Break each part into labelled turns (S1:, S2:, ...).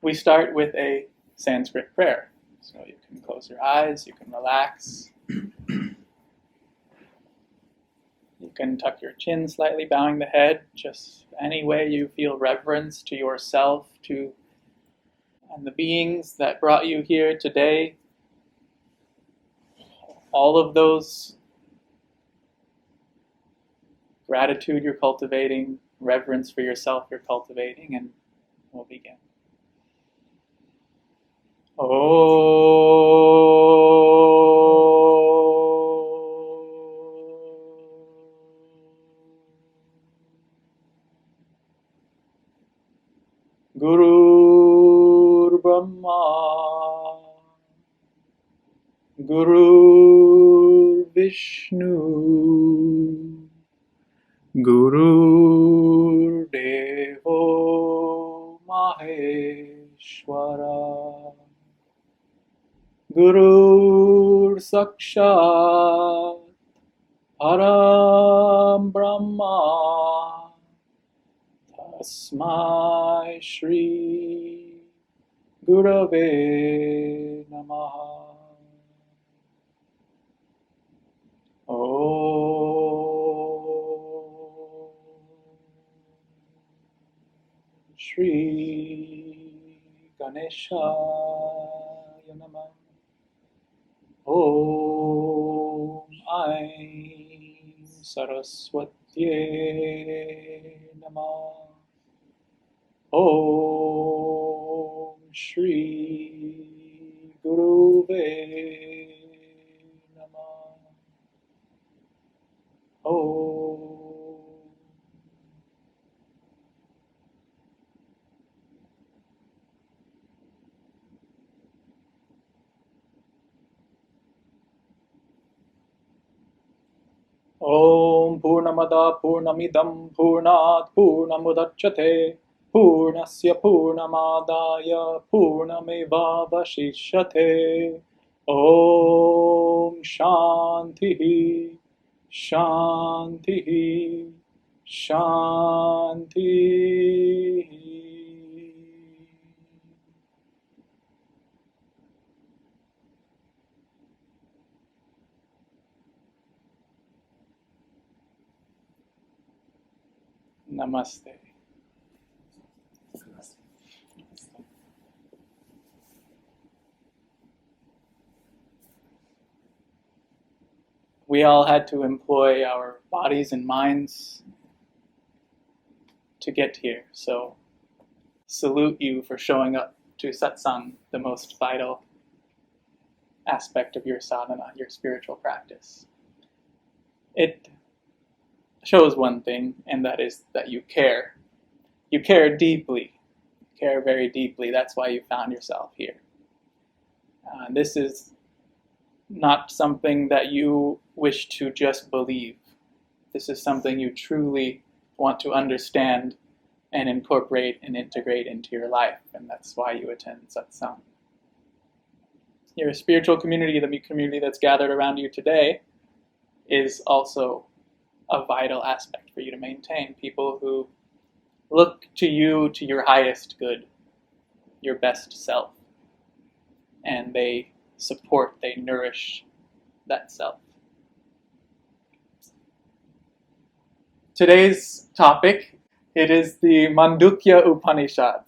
S1: we start with a Sanskrit prayer. So you can close your eyes, you can relax. You can tuck your chin slightly, bowing the head, just any way you feel reverence to yourself, and the beings that brought you here today. All of those gratitude you're cultivating, reverence for yourself you're cultivating, and we'll begin. Guru Brahma, Guru Vishnu, Guru Devo Maheshwara, Guru Sakshat Param Brahma, Tasmai Shri Gurave Namaha. Om Shri Ganeshaya Namah. Om Aim Saraswatye Namah. Om Shri Guruve Namah. Om. Om Purnamada Purnamidam Purnat Purnamudachyate Purnasya Purnamadaya Purnameva Vashishyate. Om Shanti Shanti Shanti. Namaste. We all had to employ our bodies and minds to get here, so salute you for showing up to Satsang, the most vital aspect of your sadhana, your spiritual practice. It shows one thing, and that is that you care. You care deeply. You care very deeply. That's why you found yourself here. This is not something that you wish to just believe. This is something you truly want to understand and incorporate and integrate into your life, and that's why you attend Satsang. Your spiritual community, the community that's gathered around you today, is also a vital aspect for you to maintain. People who look to you, to your highest good, your best self, and they support, they nourish that self. Today's topic, it is the Mandukya Upanishad.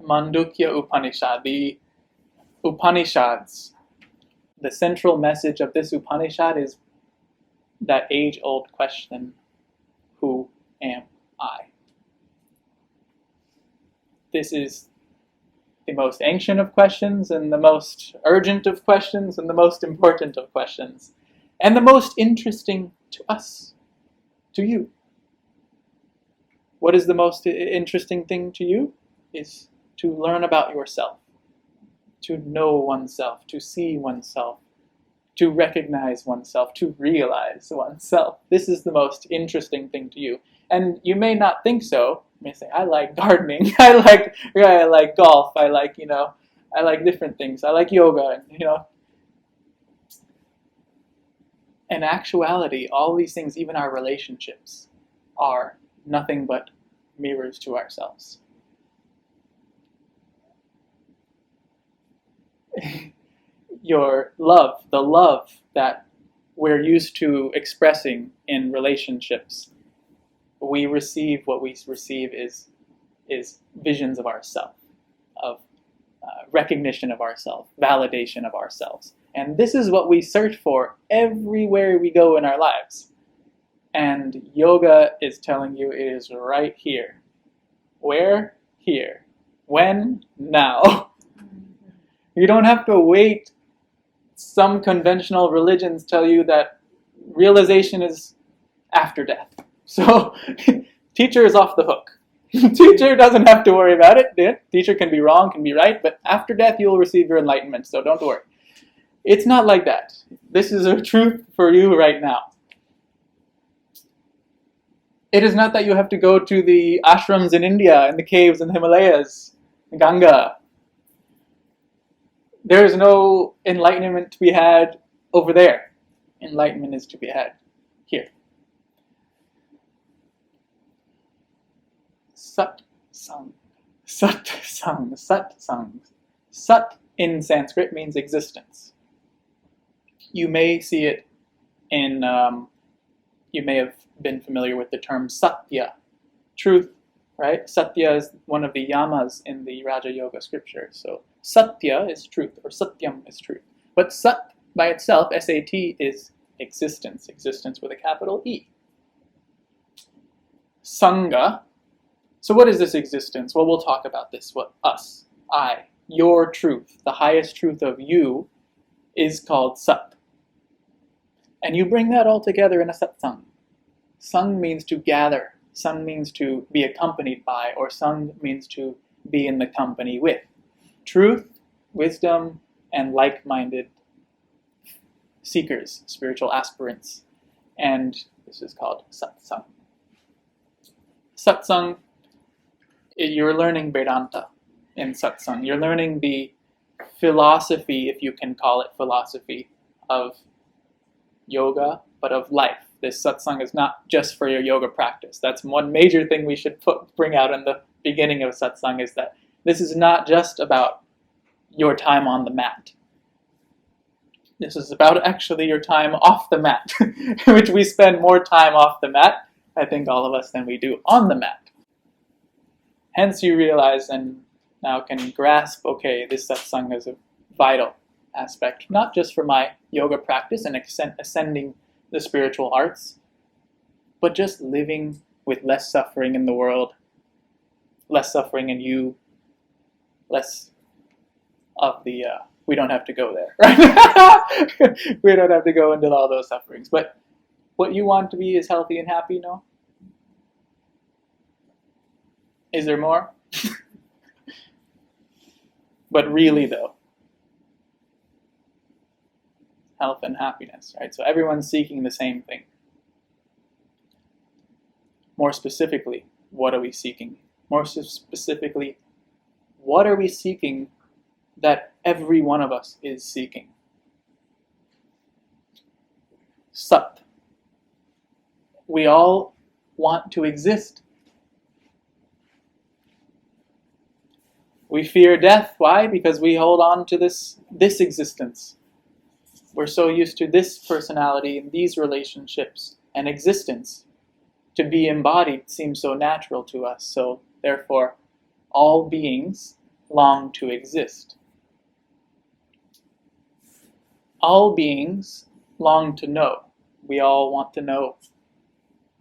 S1: Mandukya Upanishad, the Upanishads. The central message of this Upanishad is that age-old question, who am I? This is the most ancient of questions, and the most urgent of questions, and the most important of questions, and the most interesting to us, to you. What is the most interesting thing to you? Is to learn about yourself, to know oneself, to see oneself, to recognize oneself, to realize oneself. This is the most interesting thing to you. And you may not think so. You may say, I like gardening, I like golf, I like different things, I like yoga, In actuality, all these things, even our relationships, are nothing but mirrors to ourselves. your love, the love that we're used to expressing in relationships, what we receive is visions of ourself, of recognition of ourselves, validation of ourselves. And this is what we search for everywhere we go in our lives. And yoga is telling you it is right here. Where? Here. When? Now. You don't have to wait. Some conventional religions tell you that realization is after death. So, teacher is off the hook. Teacher doesn't have to worry about it. The teacher can be wrong, can be right, but after death you will receive your enlightenment, so don't worry. It's not like that. This is a truth for you right now. It is not that you have to go to the ashrams in India, in the caves in the Himalayas, Ganga. There is no enlightenment to be had over there. Enlightenment is to be had here. Satsang. Satsang. Satsang. Sat in Sanskrit means existence. You may see it in, you may have been familiar with the term Satya, truth, right? Satya is one of the yamas in the Raja Yoga scripture. So Satya is truth, or Satyam is truth. But Sat by itself, S-A-T, is existence. Existence with a capital E. Sangha. So what is this existence? Well, we'll talk about this. What us, I, your truth, the highest truth of you is called Sat. And you bring that all together in a Satsang. Sang means to gather. Sang means to be accompanied by, or Sang means to be in the company with. Truth, wisdom, and like-minded seekers, spiritual aspirants. And this is called Satsang. Satsang, you're learning Vedanta in Satsang. You're learning the philosophy, if you can call it philosophy, of yoga, but of life. This Satsang is not just for your yoga practice. That's one major thing we should bring out in the beginning of Satsang, is that this is not just about your time on the mat. This is about actually your time off the mat, which we spend more time off the mat, I think all of us, than we do on the mat. Hence you realize and now can grasp, okay, this Satsang is a vital aspect, not just for my yoga practice and ascending the spiritual arts, but just living with less suffering in the world, less suffering in you, less of the, we don't have to go there, right? We don't have to go into all those sufferings. But what you want to be is healthy and happy, no? Is there more? But really though, health and happiness, right? So everyone's seeking the same thing. More specifically, what are we seeking? More specifically, what are we seeking that every one of us is seeking? Sat. We all want to exist. We fear death. Why? Because we hold on to this existence. We're so used to this personality and these relationships and existence. To be embodied seems so natural to us. So therefore, all beings long to exist. All beings long to know. We all want to know.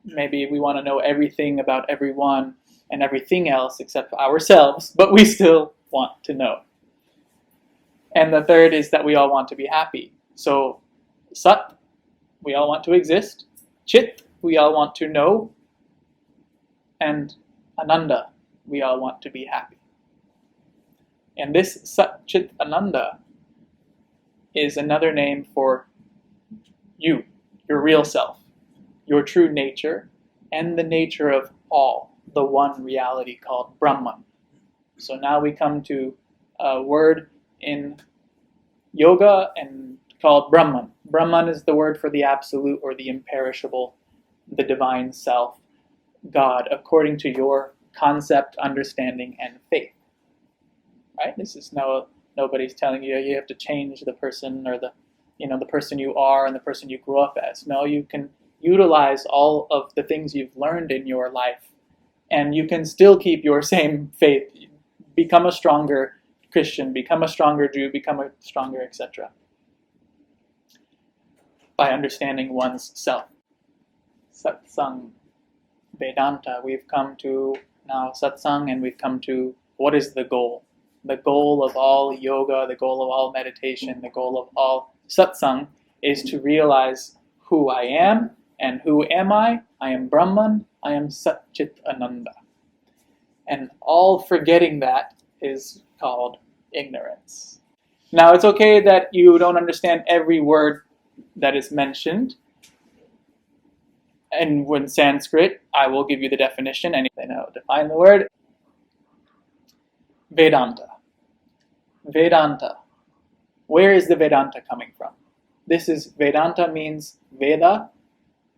S1: Maybe we want to know everything about everyone and everything else except ourselves, but we still want to know. And the third is that we all want to be happy. So, Sat, we all want to exist. Chit, we all want to know. And Ananda, we all want to be happy. And this Sat, Chit, Ananda is another name for you, your real self, your true nature, and the nature of all, the one reality called Brahman. So now we come to a word in yoga and called Brahman. Brahman is the word for the absolute or the imperishable, the divine self, God, according to your concept, understanding, and faith. Right? This is no Nobody's telling you you have to change the person or the person you are and the person you grew up as. No, you can utilize all of the things you've learned in your life, and you can still keep your same faith. Become a stronger Christian, become a stronger Jew, become a stronger etc. by understanding one's self. Satsang, Vedanta. We've come to now Satsang, and we've come to what is the goal? The goal of all yoga, the goal of all meditation, the goal of all Satsang is to realize who I am. And who am I? I am Brahman, I am Satchit Ananda. And all forgetting that is called ignorance. Now, it's okay that you don't understand every word that is mentioned. And when Sanskrit, I will give you the definition, and they know define the word. Vedanta. Vedanta. Where is the Vedanta coming from? This is Vedanta means Veda,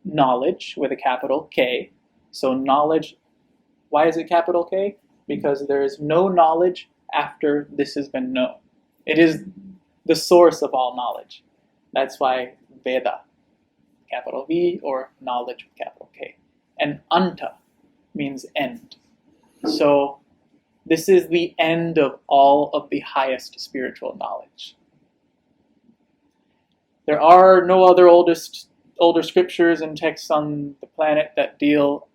S1: knowledge with a capital K. So knowledge, why is it capital K? Because there is no knowledge after this has been known. It is the source of all knowledge. That's why Veda, capital V, or knowledge with capital K. And Anta means end. So this is the end of all of the highest spiritual knowledge. There are no other older scriptures and texts on the planet that deal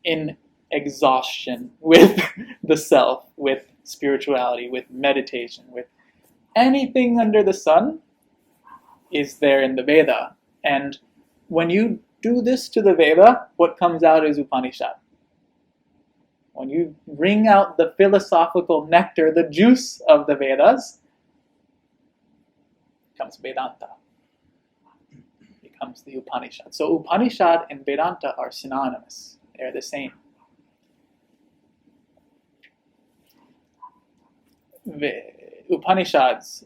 S1: in exhaustion with the self, with spirituality, with meditation, with anything under the sun is there in the Veda. And when you do this to the Veda, what comes out is Upanishad. When you wring out the philosophical nectar, the juice of the Vedas, comes Vedanta. Becomes the Upanishad. So Upanishad and Vedanta are synonymous. They're the same. Upanishads,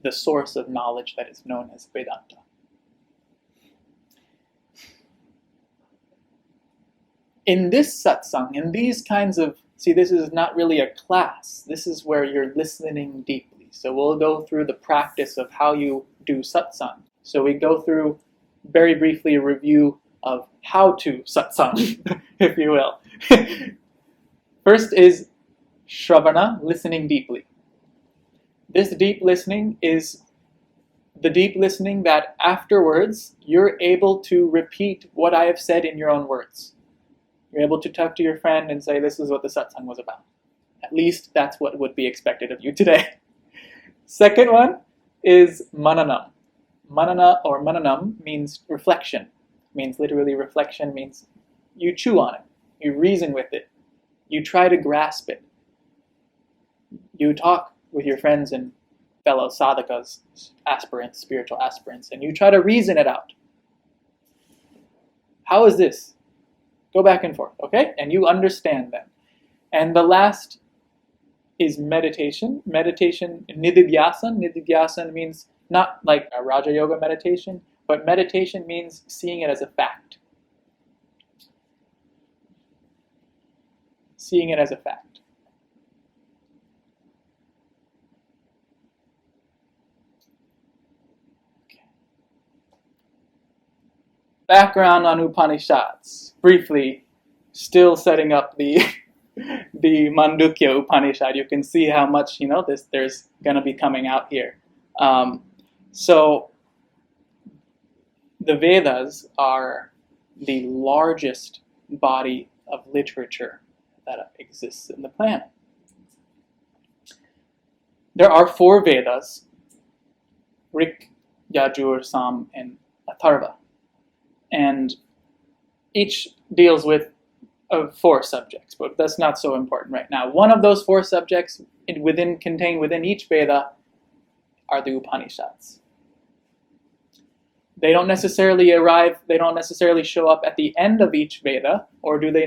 S1: the source of knowledge that is known as Vedanta. In this satsang, in these kinds of, this is not really a class. This is where you're listening deeply. So we'll go through the practice of how you do satsang. So we go through very briefly a review of how to satsang, if you will. First is Shravana, listening deeply. This deep listening is the deep listening that afterwards you're able to repeat what I have said in your own words. You're able to talk to your friend and say, this is what the satsang was about. At least that's what would be expected of you today. Second one is mananam. Manana or mananam means reflection. Means literally reflection means you chew on it. You reason with it. You try to grasp it. You talk with your friends and fellow sadhakas, aspirants, spiritual aspirants, and you try to reason it out. How is this? Go back and forth, okay? And you understand them. And the last is meditation. Meditation, nididhyasan. Nididhyasan means not like a Raja Yoga meditation, but meditation means seeing it as a fact. Seeing it as a fact. Background on Upanishads. Briefly, still setting up the Mandukya Upanishad. You can see how much there's going to be coming out here. So the Vedas are the largest body of literature that exists in the planet. There are 4 Vedas: Rik, Yajur, Sam, and Atharva. And each deals with 4 subjects, but that's not so important right now. One of those 4 subjects contained within each Veda are the Upanishads. They don't necessarily show up at the end of each Veda, or they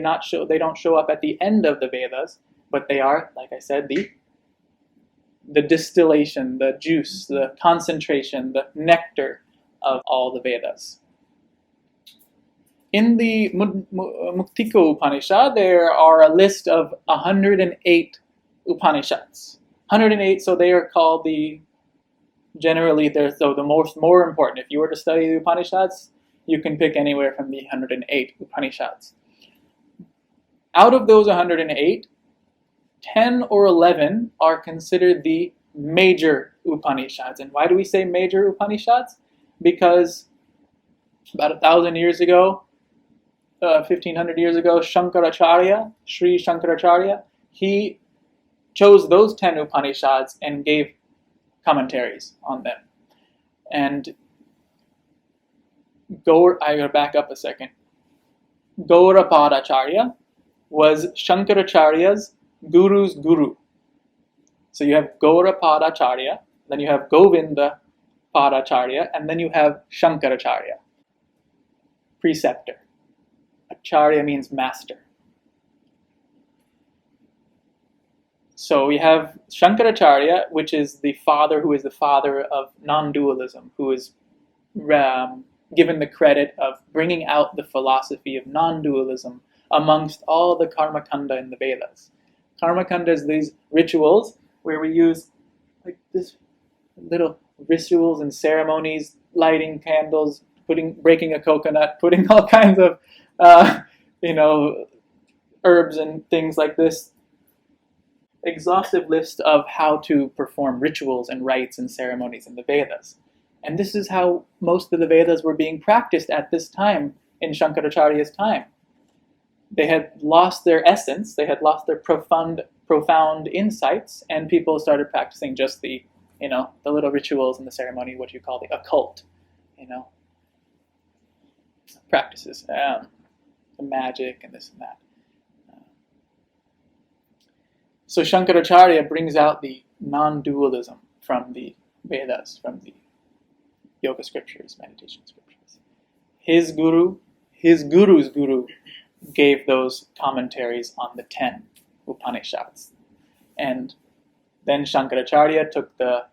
S1: don't show up at the end of the Vedas, but they are, like I said, the distillation, the juice, the concentration, the nectar of all the Vedas. In the Muktika Upanishad, there are a list of 108 Upanishads. 108, so they are called generally they're the more important. If you were to study the Upanishads, you can pick anywhere from the 108 Upanishads. Out of those 108, 10 or 11 are considered the major Upanishads. And why do we say major Upanishads? Because about 1,000 years ago, 1,500 years ago, Sri Shankaracharya, he chose those 10 Upanishads and gave commentaries on them. And I gotta back up a second. Gaurapadacharya was Shankaracharya's guru's guru. So you have Gaurapadacharya, then you have Govinda Padacharya, and then you have Shankaracharya, preceptor. Acharya means master. So we have Shankaracharya, which is the father who is the father of non-dualism, who is given the credit of bringing out the philosophy of non-dualism amongst all the karmakanda in the Vedas. Karmakanda is these rituals where we use like this little rituals and ceremonies, lighting candles, breaking a coconut, putting all kinds of herbs and things like this. Exhaustive list of how to perform rituals and rites and ceremonies in the Vedas. And this is how most of the Vedas were being practiced at this time in Shankaracharya's time. They had lost their essence, they had lost their profound insights, and people started practicing just the little rituals and the ceremony, what you call the occult, practices, the magic and this and that. So Shankaracharya brings out the non-dualism from the Vedas, from the yoga scriptures, meditation scriptures. His guru's guru gave those commentaries on the 10 Upanishads. And then Shankaracharya took the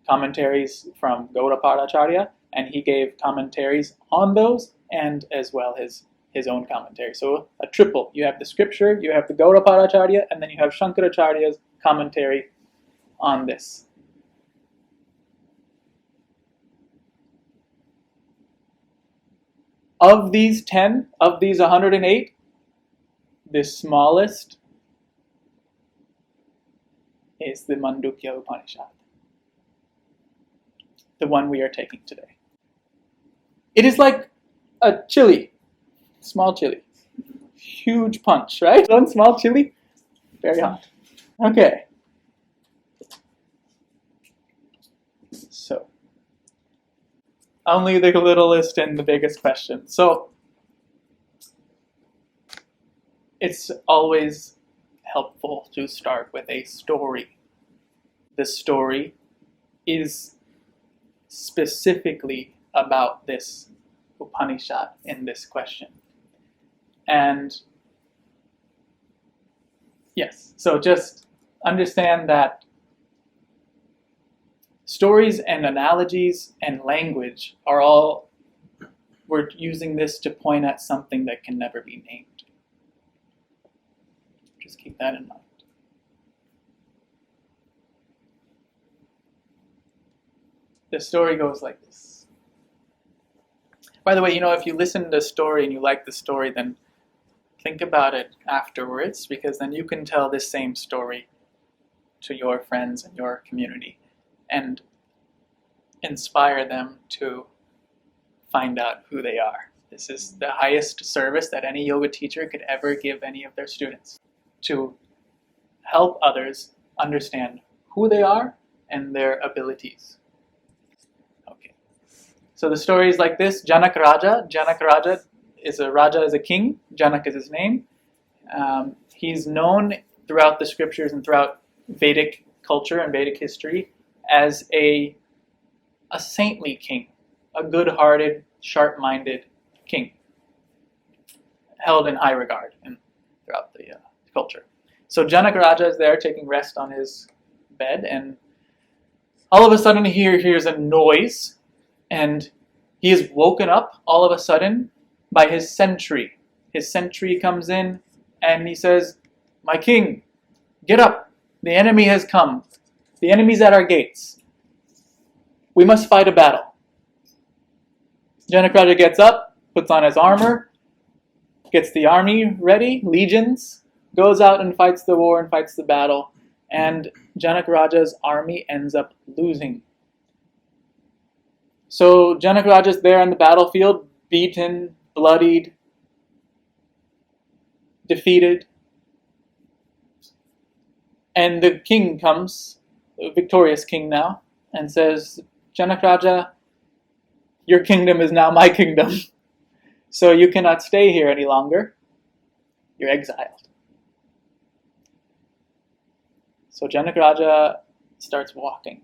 S1: commentaries from Gaurapadacharya and he gave commentaries on those and as well his own commentary. So a triple. You have the scripture, you have the Gaurapadacharya, and then you have Shankaracharya's commentary on this. Of these 10, of these 108, the smallest is the Mandukya Upanishad, the one we are taking today. It is like a chili. Small chili. Huge punch, right? One small chili, very hot. Okay. So, only the littlest and the biggest question. So, it's always helpful to start with a story. The story is specifically about this Upanishad in this question. And yes, so just understand that stories and analogies and language we're using this to point at something that can never be named. Just keep that in mind. The story goes like this. By the way, if you listen to the story and you like the story, then think about it afterwards, because then you can tell this same story to your friends and your community and inspire them to find out who they are. This is the highest service that any yoga teacher could ever give any of their students, to help others understand who they are and their abilities. Okay. So the story is like this. Janak Raja is a king. Janak is his name. He's known throughout the scriptures and throughout Vedic culture and Vedic history as a saintly king, a good-hearted, sharp-minded king, held in high regard throughout the culture. So Janak Raja is there taking rest on his bed, and all of a sudden he hears a noise, and he is woken up all of a sudden by his sentry. His sentry comes in and he says, "My king, get up, the enemy has come." The enemy's at our gates. We must fight a battle. Janaka gets up, puts on his armor, gets the army ready, legions, goes out and fights the war and fights the battle, and Janaka-Raja's army ends up losing. So Janaka-Raja's there on the battlefield, beaten, bloodied, defeated, and the king comes, the victorious king now, and says, Janaka-Raja, your kingdom is now my kingdom, so you cannot stay here any longer. You're exiled. So Janaka-Raja starts walking.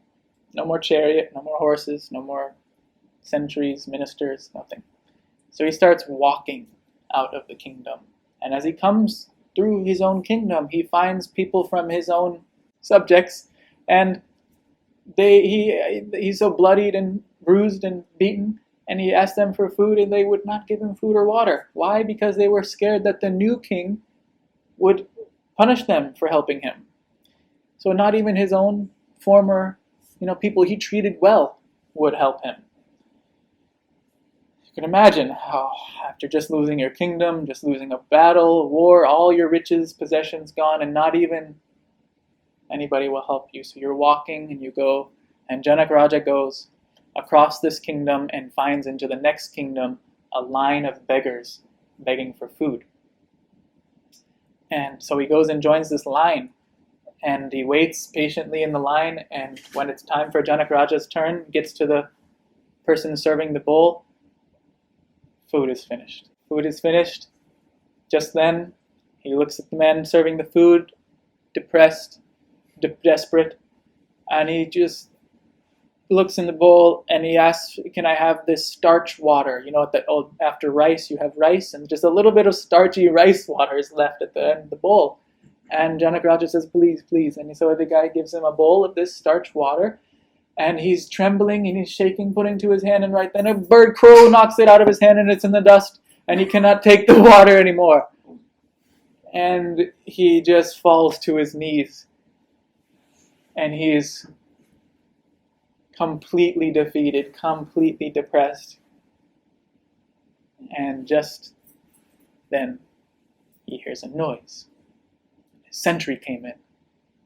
S1: No more chariot, no more horses, no more sentries, ministers, nothing. So he starts walking out of the kingdom. And as he comes through his own kingdom, he finds people from his own subjects, and he's so bloodied and bruised and beaten, and he asked them for food, and they would not give him food or water. Why? Because they were scared that the new king would punish them for helping him. So not even his own former, people he treated well would help him. You can imagine how, after just losing your kingdom, just losing a battle, war, all your riches, possessions gone, and not even anybody will help you. So you're walking and you go, and Janaka-Raja goes across this kingdom and finds into the next kingdom a line of beggars begging for food. And so he goes and joins this line, and he waits patiently in the line, and when it's time for Janaka-Raja's turn, gets to the person serving the bowl, food is finished. Food is finished. Just then, he looks at the man serving the food, depressed, desperate, and he just looks in the bowl and he asks, can I have this starch water? After rice, you have rice, and just a little bit of starchy rice water is left at the end of the bowl. And Janaka-Raja says, please, please. And so the guy gives him a bowl of this starch water, and he's trembling and he's shaking, putting to his hand, and right then a bird crow knocks it out of his hand and it's in the dust, and he cannot take the water anymore. And he just falls to his knees, and he's completely defeated, completely depressed. And just then he hears a noise. His sentry came in.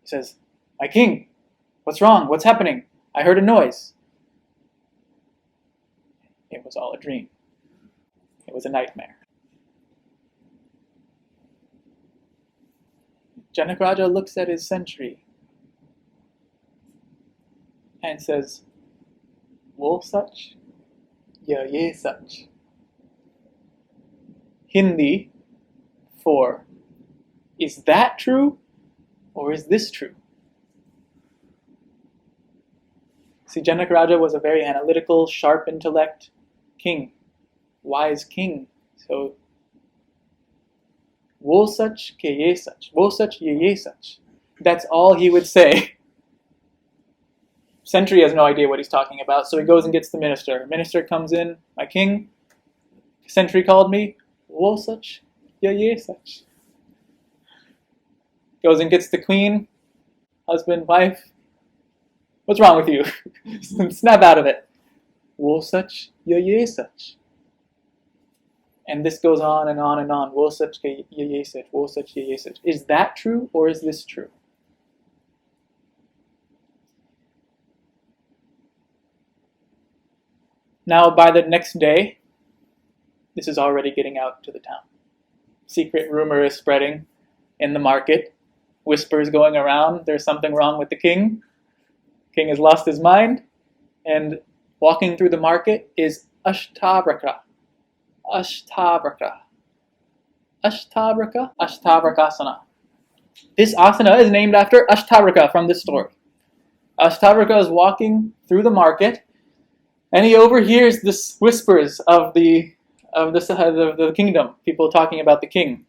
S1: He says, my king, what's wrong? What's happening? I heard a noise. It was all a dream. It was a nightmare. Janaka-Raja looks at his sentry and says, wo sach, ya ye sach. Hindi for, is that true or is this true? See, Janaka-Raja was a very analytical, sharp intellect king, wise king. So, wo sach ke ye sach, wo sach ye sach. That's all he would say. Sentry has no idea what he's talking about, so he goes and gets the minister. Minister comes in, my king, sentry called me, wo sach ye sach. Goes and gets the queen, husband, wife. What's wrong with you? Snap out of it. Wo sach ye sach. And this goes on and on and on. Wo sach ye sach, wo sach ye sach. Is that true or is this true? Now, by the next day, this is already getting out to the town. Secret rumor is spreading in the market. Whispers going around, there's something wrong with the king. King has lost his mind. And walking through the market is Ashtavraka. Ashtavraka. Ashtavraka? Ashtavrakasana. This asana is named after Ashtavraka from this story. Ashtavraka is walking through the market, and he overhears this whispers of the kingdom, people talking about the king.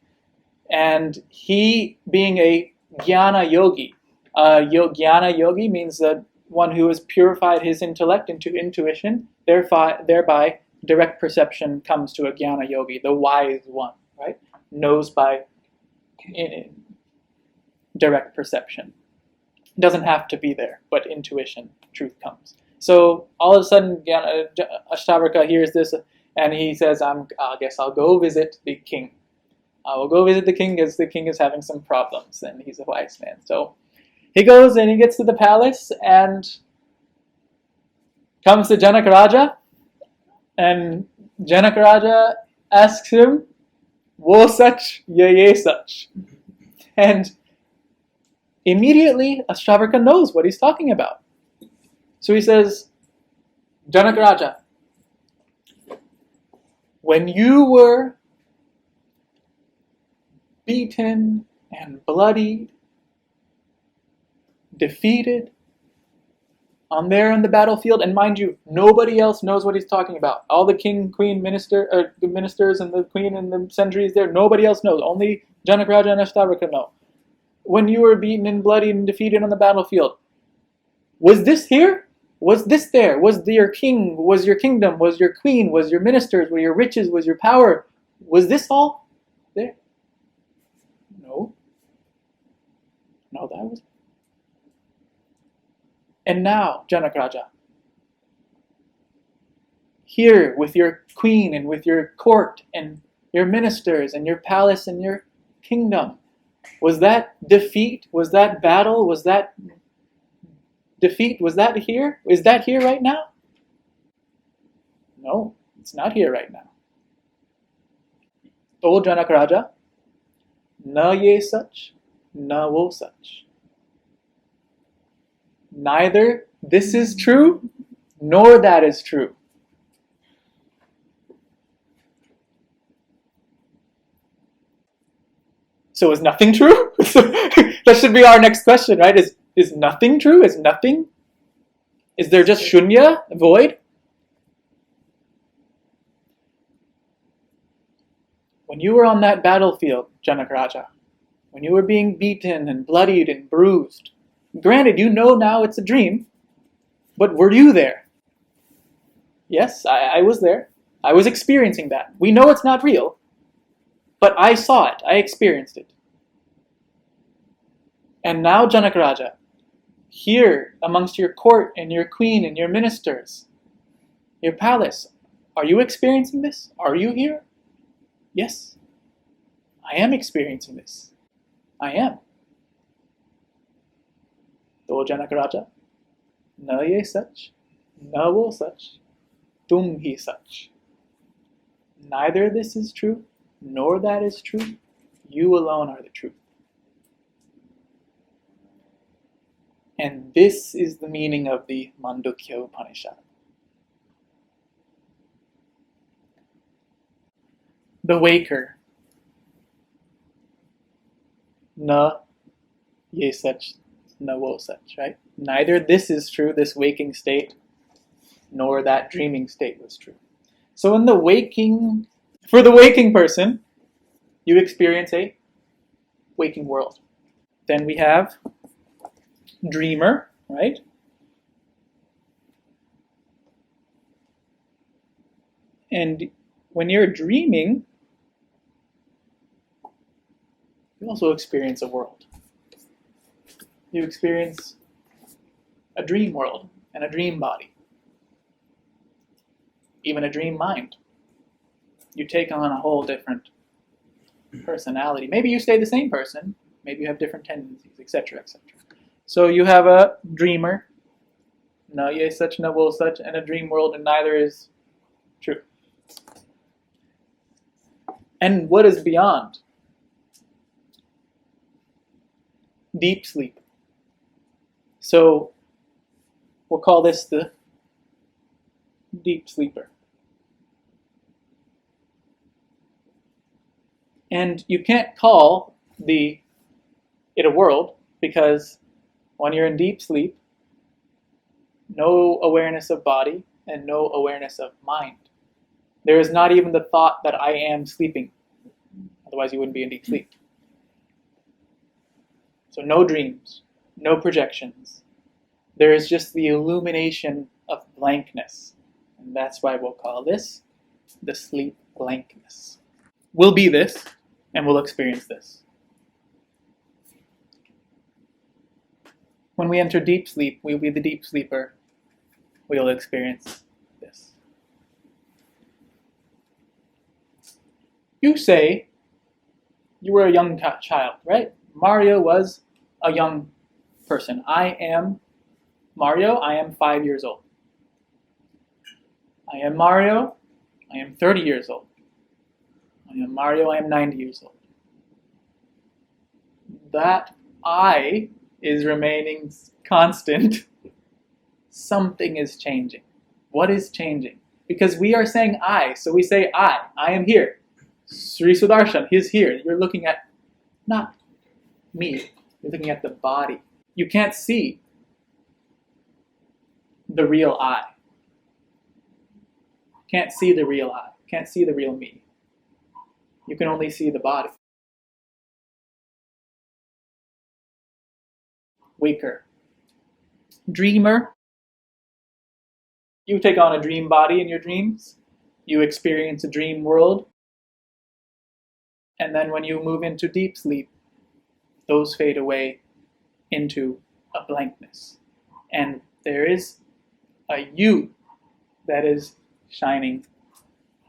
S1: And he, being a jnana yogi, jnana yogi means that one who has purified his intellect into intuition, thereby direct perception comes to a jnana yogi, the wise one, right? Knows by direct perception. It doesn't have to be there, but intuition, truth comes. So all of a sudden, Ashtavakra hears this, and he says, I guess I'll go visit the king. I will go visit the king because the king is having some problems, and he's a wise man. So he goes and he gets to the palace and comes to Janaka Raja, and Janaka Raja asks him, "Wo sach, ye sach," and immediately Ashtavakra knows what he's talking about. So he says, "Janaka Raja, when you were beaten and bloodied, defeated, on the battlefield," and mind you, nobody else knows what he's talking about. All the king, queen, the ministers and the queen and the sentries there, nobody else knows. Only Janaka Raja and Ashtavakra know. When you were beaten and bloodied and defeated on the battlefield, was this here? Was this there? Was your king? Was your kingdom? Was your queen? Was your ministers? Were your riches? Was your power? Was this all there? No. No, that was. And now, Janaka Raja, here with your queen and with your court and your ministers and your palace and your kingdom, was that defeat? Was that battle? Was that defeat? Was that here? Is that here right now? No, it's not here right now. O Janaka Raja, na ye sach, na wo sach. Neither this is true, nor that is true. So is nothing true? That should be our next question, right? Is nothing true? Is nothing? Is there just shunya, void? When you were on that battlefield, Janaka Raja, when you were being beaten and bloodied and bruised, granted, you know now it's a dream, but were you there? Yes, I was there. I was experiencing that. We know it's not real, but I saw it. I experienced it. And now, Janaka Raja, here amongst your court and your queen and your ministers, your palace, are you experiencing this? Are you here? Yes, I am experiencing this. I am. To Janaka Raja, na ye sach, na wo sach, tum hi sach. Neither this is true, nor that is true. You alone are the truth. And this is the meaning of the Mandukya Upanishad. The waker. Na ye sach, na wo sach, right? Neither this is true, this waking state, nor that dreaming state was true. So for the waking person, you experience a waking world. Then we have dreamer, right? And when you're dreaming, you also experience a world. You experience a dream world and a dream body, even a dream mind. You take on a whole different personality. Maybe you stay the same person, maybe you have different tendencies, etc., etc. So you have a dreamer, na ye sach, na wo sach, and a dream world, and neither is true. And what is beyond? Deep sleep. So we'll call this the deep sleeper. And you can't call it a world, because when you're in deep sleep, no awareness of body and no awareness of mind. There is not even the thought that I am sleeping. Otherwise you wouldn't be in deep sleep. So no dreams, no projections. There is just the illumination of blankness. And that's why we'll call this the sleep blankness. We'll be this, and we'll experience this. When we enter deep sleep, we'll be the deep sleeper. We'll experience this. You say you were a young child, right? Mario was a young person. I am Mario. I am 5 years old. I am Mario. I am 30 years old. I am Mario. I am 90 years old. That I is remaining constant. Something is changing. What is changing? Because we are saying I, so we say I am here. Sri Sudarshan, he's here. You're looking at not me, you're looking at the body. You can't see the real I. Can't see the real I. Can't see the real me. You can only see the body. Waker. Dreamer. You take on a dream body in your dreams. You experience a dream world. And then when you move into deep sleep, those fade away into a blankness. And there is a you that is shining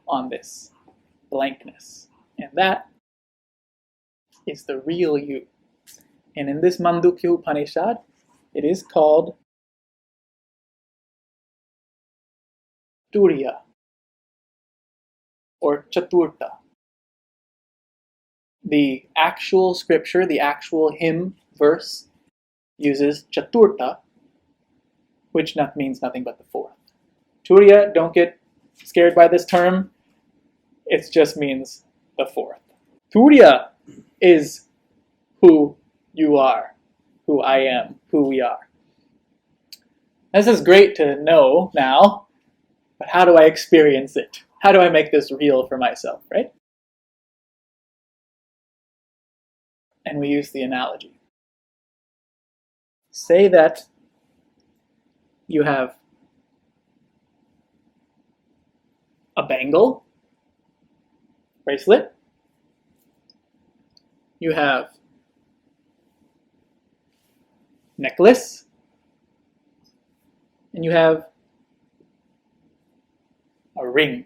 S1: on this blankness. And that is the real you. And in this Mandukya Upanishad, it is called Turiya or Chaturta. The actual scripture, the actual hymn verse, uses Chaturta, which means nothing but the fourth. Turiya, don't get scared by this term. It just means the fourth. Turiya is who you are, who I am, who we are. This is great to know now, but how do I experience it? How do I make this real for myself, right? And we use the analogy. Say that you have a bangle, bracelet. You have necklace. And you have a ring.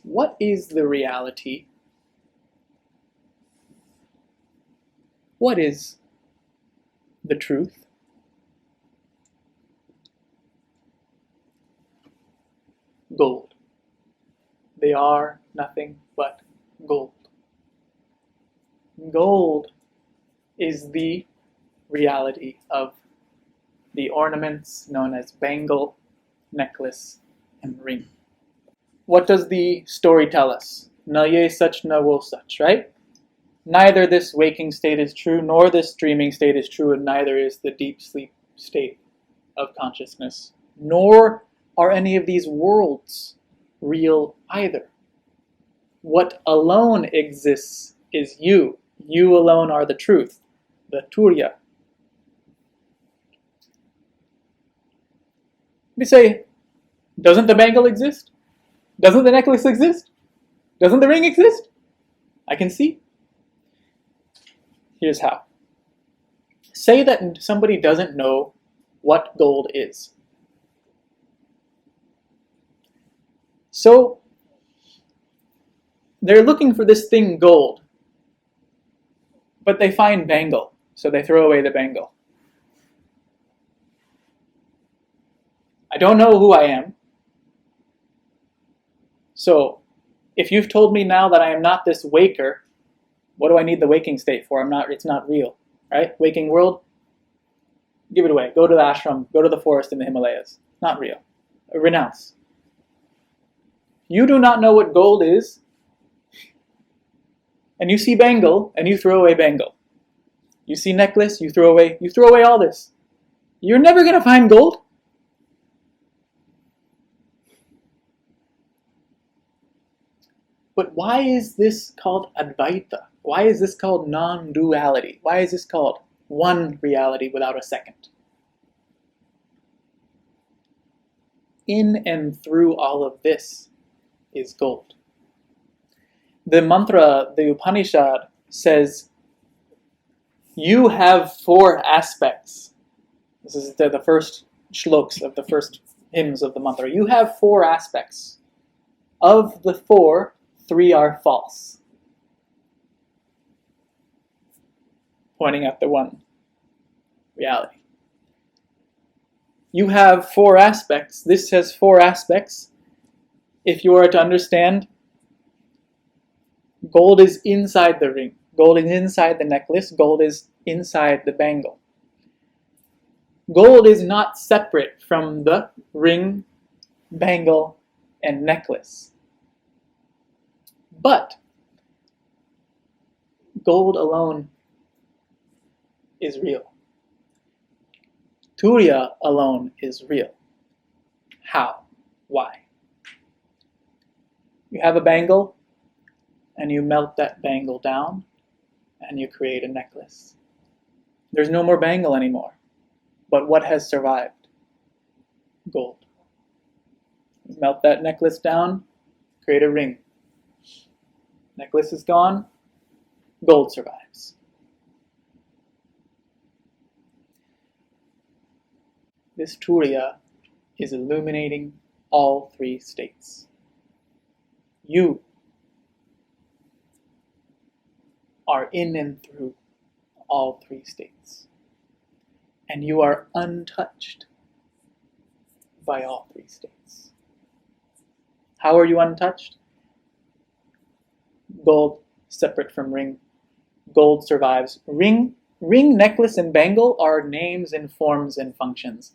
S1: What is the reality? What is the truth? Gold. They are nothing but gold. Gold is the reality of the ornaments known as bangle, necklace, and ring. What does the story tell us? Na ye sach na wo sach, right? Neither this waking state is true, nor this dreaming state is true, and neither is the deep sleep state of consciousness. Nor are any of these worlds real either. What alone exists is you. You alone are the truth, the Turiya. We say, doesn't the bangle exist? Doesn't the necklace exist? Doesn't the ring exist? I can see. Here's how. Say that somebody doesn't know what gold is. So, they're looking for this thing gold, but they find bangle, so they throw away the bangle. I don't know who I am. So, if you've told me now that I am not this waker, what do I need the waking state for? It's not real, right? Waking world, give it away. Go to the ashram, go to the forest in the Himalayas. Not real. Renounce. You do not know what gold is, and you see bangle, and you throw away bangle. You see necklace, you throw away all this. You're never going to find gold. But why is this called Advaita? Why is this called non-duality? Why is this called one reality without a second? In and through all of this is gold. The mantra, the Upanishad, says You have four aspects. This is the first shlokas of the first hymns of the mantra. You have four aspects. Of the four, three are false. Pointing at the one reality. You have four aspects. This has four aspects. If you are to understand, gold is inside the ring. Gold is inside the necklace. Gold is inside the bangle. Gold is not separate from the ring, bangle, and necklace. But gold alone is real. Turiya alone is real. How? Why? You have a bangle, and you melt that bangle down, and you create a necklace. There's no more bangle anymore. But what has survived? Gold. You melt that necklace down, create a ring. Necklace is gone, gold survives. This Turiya is illuminating all three states. You are in and through all three states. And you are untouched by all three states. How are you untouched? Gold, separate from ring. Gold survives. Ring, necklace, and bangle are names and forms and functions.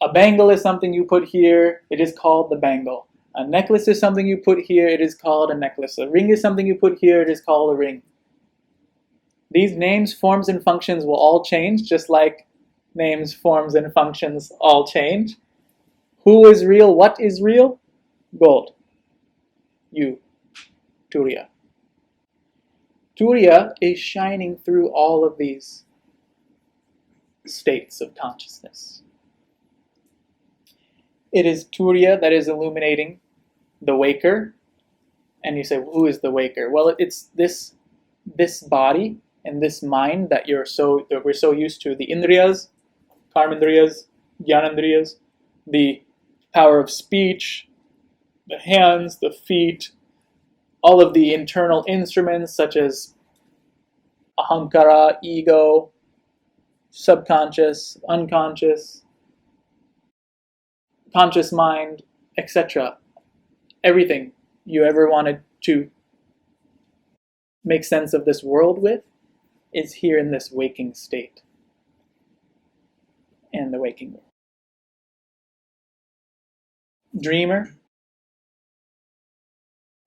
S1: A bangle is something you put here, it is called the bangle. A necklace is something you put here, it is called a necklace. A ring is something you put here, it is called a ring. These names, forms, and functions will all change, just like names, forms, and functions all change. Who is real? What is real? Gold. You. Turiya. Turiya is shining through all of these states of consciousness. It is Turiya that is illuminating the waker. And you say, well, who is the waker? Well, it's this body and this mind that we're so used to. The indriyas, karmendriyas, jnanendriyas, the power of speech, the hands, the feet, all of the internal instruments such as ahankara, ego, subconscious, unconscious, conscious mind, etc. Everything you ever wanted to make sense of this world with is here in this waking state, in the waking world. Dreamer,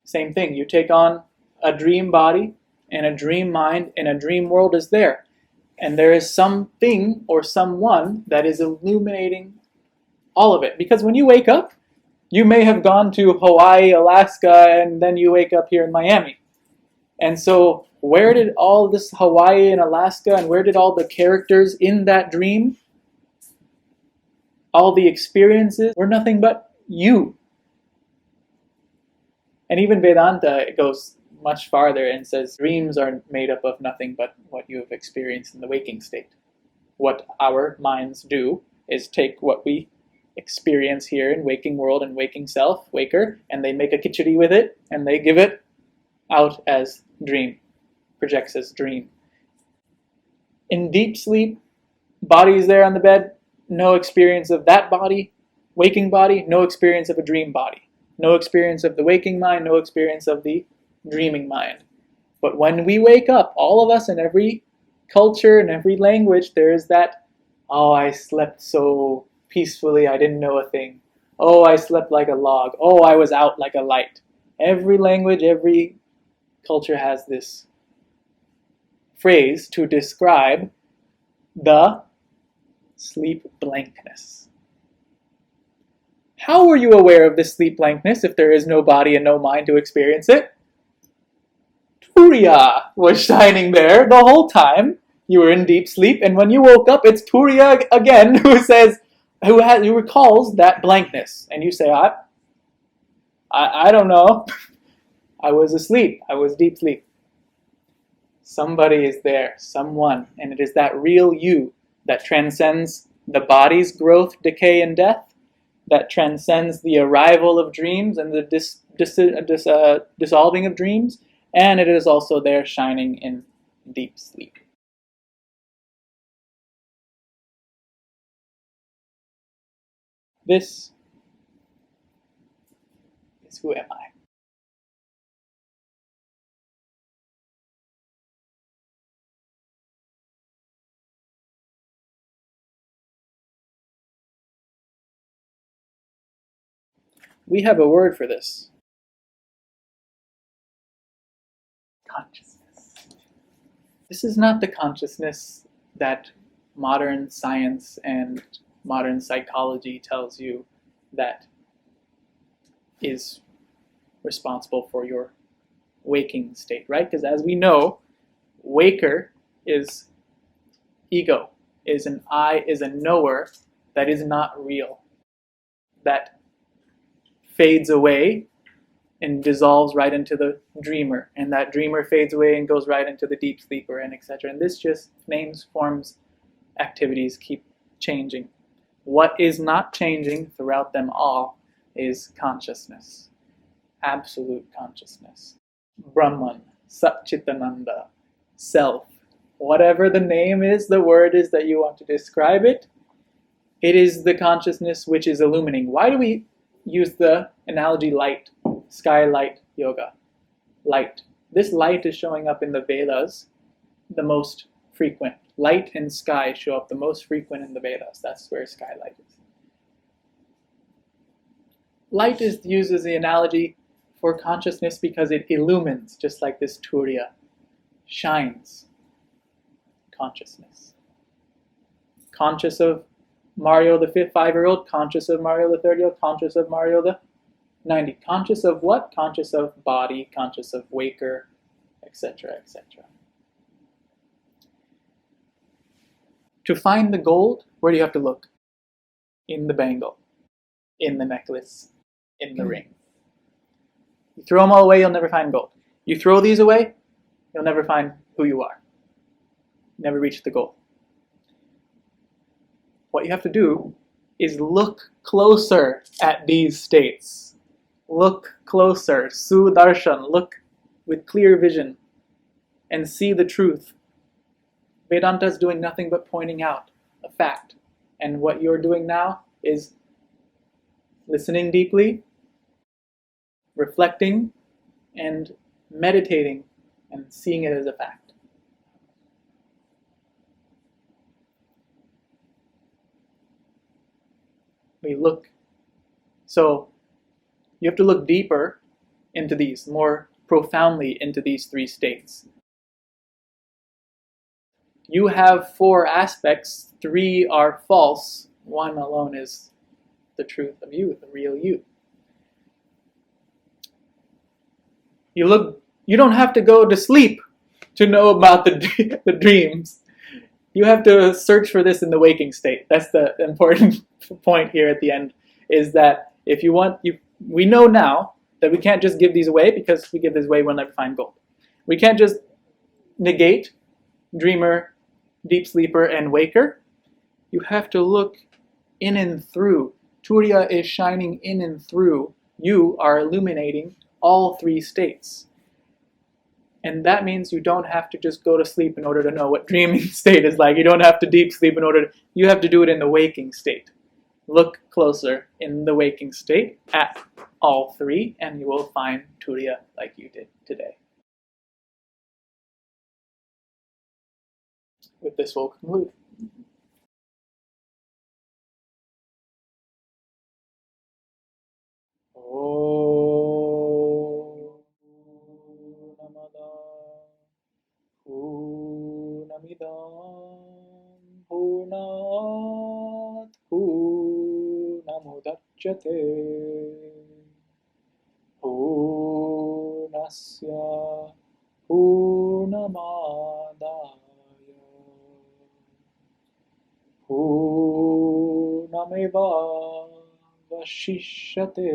S1: same thing. You take on a dream body and a dream mind, and a dream world is there. And there is something or someone that is illuminating all of it. Because when you wake up, you may have gone to Hawaii, Alaska, and then you wake up here in Miami. And so where did all this Hawaii and Alaska, and where did all the characters in that dream, all the experiences, were nothing but you? And even Vedanta goes much farther and says dreams are made up of nothing but what you have experienced in the waking state. What our minds do is take what we experience here in waking world and waking self, waker, and they make a khichdi with it, and they give it out as dream, projects as dream. In deep sleep, body is there on the bed, no experience of that body, waking body, no experience of a dream body. No experience of the waking mind, no experience of the dreaming mind. But when we wake up, all of us in every culture and every language, there is that, oh, I slept so peacefully, I didn't know a thing. Oh, I slept like a log. Oh, I was out like a light. Every language, every culture has this phrase to describe the sleep blankness. How were you aware of this sleep blankness if there is no body and no mind to experience it? Turiya was shining there the whole time. You were in deep sleep, and when you woke up, it's Turiya again who recalls that blankness. And you say, I don't know. I was asleep. I was deep sleep. Somebody is there, someone, and it is that real you that transcends the body's growth, decay, and death, that transcends the arrival of dreams and the dissolving of dreams, and it is also there shining in deep sleep. This is who am I. We have a word for this. Consciousness. This is not the consciousness that modern science and modern psychology tells you that is responsible for your waking state, right? Because as we know, waker is ego, is an I, is a knower that is not real, that fades away and dissolves right into the dreamer, and that dreamer fades away and goes right into the deep sleeper, and etc. And this just names, forms, activities keep changing. What is not changing throughout them all is consciousness, absolute consciousness. Brahman, Satchitananda, self, whatever the name is, the word is that you want to describe it, it is the consciousness which is illuminating. Why do we use the analogy light, SKYLIGHT yoga? Light. This light is showing up in the Vedas the most frequent. Light and sky show up the most frequent in the Vedas. That's where SKYLIGHT is. Light is used as the analogy for consciousness because it illumines, just like this Turiya shines consciousness. Conscious of Mario the 5-year-old, conscious of Mario the 30-year-old, conscious of Mario the 90. Conscious of what? Conscious of body, conscious of waker, etc., etc. To find the gold, where do you have to look? In the bangle, in the necklace, in the ring. You throw them all away, you'll never find gold. You throw these away, you'll never find who you are. Never reach the goal. What you have to do is look closer at these states. Look closer, Sudarshan, look with clear vision and see the truth. Vedanta is doing nothing but pointing out a fact. And what you're doing now is listening deeply, reflecting, and meditating, and seeing it as a fact. We look, so you have to look deeper into these, more profoundly into these three states. You have 4 aspects, 3 are false, 1 alone is the truth of you, the real you. You don't have to go to sleep to know about the dreams. You have to search for this in the waking state. That's the important point here at the end, is that if you want, we know now that we can't just give these away, because if we give this away, we'll never find gold. We can't just negate dreamer, deep sleeper, and waker. You have to look in and through. Turiya is shining in and through. You are illuminating all 3 states. And that means you don't have to just go to sleep in order to know what dreaming state is like. You don't have to deep sleep in order to, you have to do it in the waking state. Look closer in the waking state at all 3, and you will find Turiya like you did today. With this, we'll conclude. Purnamidam Purnat Purnamudachyate Purnasya Purnamadaya Purnameva Vashishyate